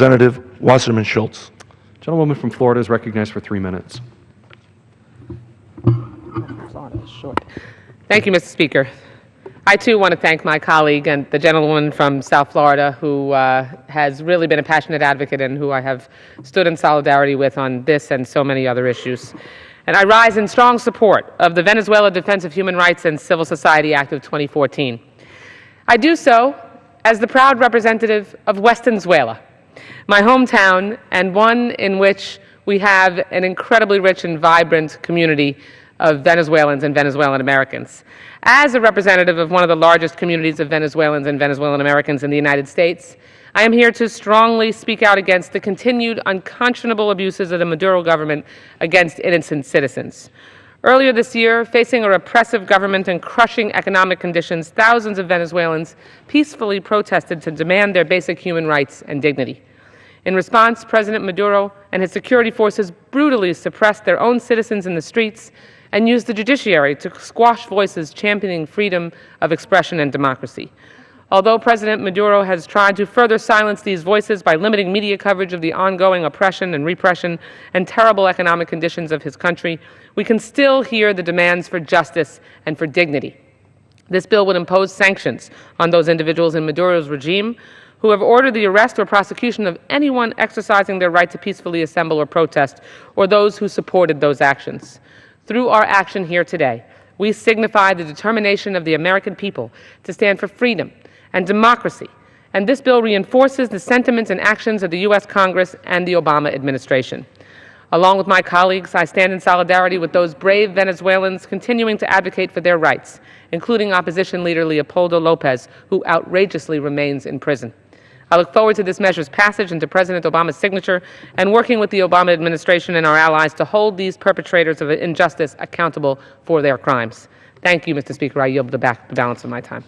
Representative Wasserman Schultz. Gentlewoman from Florida is recognized for 3 minutes. Thank you, Mr. Speaker. I, too, want to thank my colleague and the gentlewoman from South Florida who has really been a passionate advocate and who I have stood in solidarity with on this and so many other issues. And I rise in strong support of the Venezuela Defense of Human Rights and Civil Society Act of 2014. I do so as the proud representative of Venezuela, my hometown, and one in which we have an incredibly rich and vibrant community of Venezuelans and Venezuelan-Americans. As a representative of one of the largest communities of Venezuelans and Venezuelan-Americans in the United States, I am here to strongly speak out against the continued unconscionable abuses of the Maduro government against innocent citizens. Earlier this year, facing a repressive government and crushing economic conditions, thousands of Venezuelans peacefully protested to demand their basic human rights and dignity. In response, President Maduro and his security forces brutally suppressed their own citizens in the streets and used the judiciary to squash voices championing freedom of expression and democracy. Although President Maduro has tried to further silence these voices by limiting media coverage of the ongoing oppression and repression and terrible economic conditions of his country, we can still hear the demands for justice and for dignity. This bill would impose sanctions on those individuals in Maduro's regime who have ordered the arrest or prosecution of anyone exercising their right to peacefully assemble or protest, or those who supported those actions. Through our action here today, we signify the determination of the American people to stand for freedom and democracy, and this bill reinforces the sentiments and actions of the U.S. Congress and the Obama administration. Along with my colleagues, I stand in solidarity with those brave Venezuelans continuing to advocate for their rights, including opposition leader Leopoldo Lopez, who outrageously remains in prison. I look forward to this measure's passage and to President Obama's signature and working with the Obama administration and our allies to hold these perpetrators of injustice accountable for their crimes. Thank you, Mr. Speaker. I yield the balance of my time.